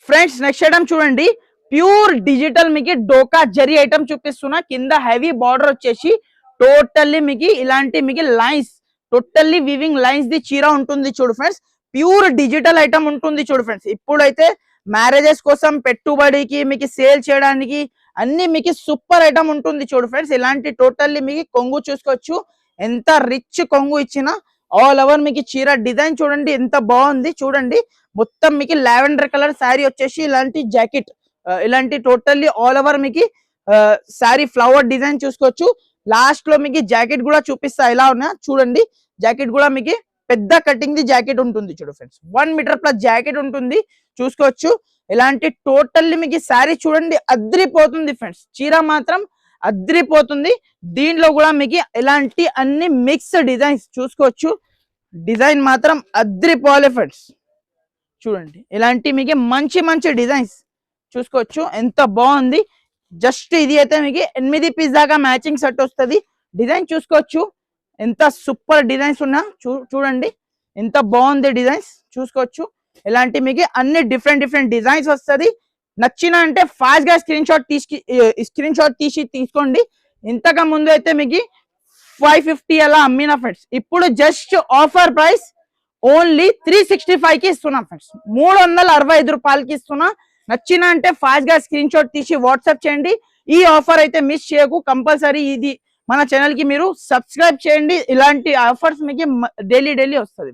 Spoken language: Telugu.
ఫ్రెండ్స్ నెక్స్ట్ ఐటమ్ చూడండి, ప్యూర్ డిజిటల్ మీకు డోకా జరీ ఐటమ్ చూపిస్తున్నా. కింద హెవీ బార్డర్ వచ్చేసి టోటల్లీ మీకు ఇలాంటి మీకు lines, totally weaving lines the చీర ఉంటుంది చూడు ఫ్రెండ్స్. ప్యూర్ డిజిటల్ ఐటమ్ ఉంటుంది చూడు ఫ్రెండ్స్. ఇప్పుడైతే మ్యారేజెస్ కోసం పెట్టుబడికి మీకు సేల్ చేయడానికి అన్ని మీకు సూపర్ ఐటమ్ ఉంటుంది చూడు ఫ్రెండ్స్. ఇలాంటి టోటల్లీ మీకు కొంగు చూసుకోవచ్చు, ఎంత రిచ్ కొంగు ఇచ్చిన ఆల్ ఓవర్ మీకు చీర డిజైన్ చూడండి ఎంత బాగుంది. చూడండి మొత్తం మీకు లావెండర్ కలర్ శారీ వచ్చేసి ఇలాంటి జాకెట్, ఇలాంటి టోటల్లీ ఆల్ ఓవర్ మీకు శారీ ఫ్లవర్ డిజైన్ చూసుకోవచ్చు. లాస్ట్ లో మీకు జాకెట్ కూడా చూపిస్తా ఎలా ఉన్నా చూడండి. జాకెట్ కూడా మీకు పెద్ద కటింగ్ ది జాకెట్ ఉంటుంది చూడు ఫ్రెండ్స్. 1 మీటర్ ప్లస్ జాకెట్ ఉంటుంది చూసుకోవచ్చు. ఇలాంటి టోటల్లీ మీకు శారీ చూడండి అద్రిపోతుంది ఫ్రెండ్స్. చీర మాత్రం అద్రిపోతుంది. దీంట్లో కూడా మీకు ఇలాంటి అన్ని మిక్స్ డిజైన్స్ చూసుకోవచ్చు. డిజైన్ మాత్రం అద్రిపోలే ఫ్రెండ్స్. చూడండి ఇలాంటి మీకు మంచి మంచి డిజైన్స్ చూసుకోవచ్చు ఎంత బాగుంది. జస్ట్ ఇది అయితే మీకు 8 పీస్ దాకా మ్యాచింగ్ సెట్ వస్తుంది. డిజైన్ చూసుకోవచ్చు ఎంత సూపర్ డిజైన్స్ ఉన్నా చూడండి ఎంత బాగుంది డిజైన్స్ చూసుకోవచ్చు. ఇలాంటి మీకు అన్ని డిఫరెంట్ డిజైన్స్ వస్తుంది. నచ్చిన అంటే ఫాస్ట్ గా స్క్రీన్ షాట్ తీసి తీసుకోండి. ఇంతకు ముందు అయితే మీకు 550 అలా అమ్మిన ఫ్రెండ్స్. ఇప్పుడు జస్ట్ ఆఫర్ ప్రైస్ ఓన్లీ 365 కి ఇస్తున్నా ఫ్రెండ్స్. 365 రూపాయలకి ఇస్తున్నా. నచ్చిన అంటే ఫాస్ట్ గా స్క్రీన్ షాట్ తీసి వాట్సాప్ చేయండి. ఈ ఆఫర్ అయితే మిస్ చేయకు కంపల్సరీ. ఇది మన ఛానల్ కి మీరు సబ్స్క్రైబ్ చేయండి. ఇలాంటి ఆఫర్స్ మీకు డైలీ వస్తుంది.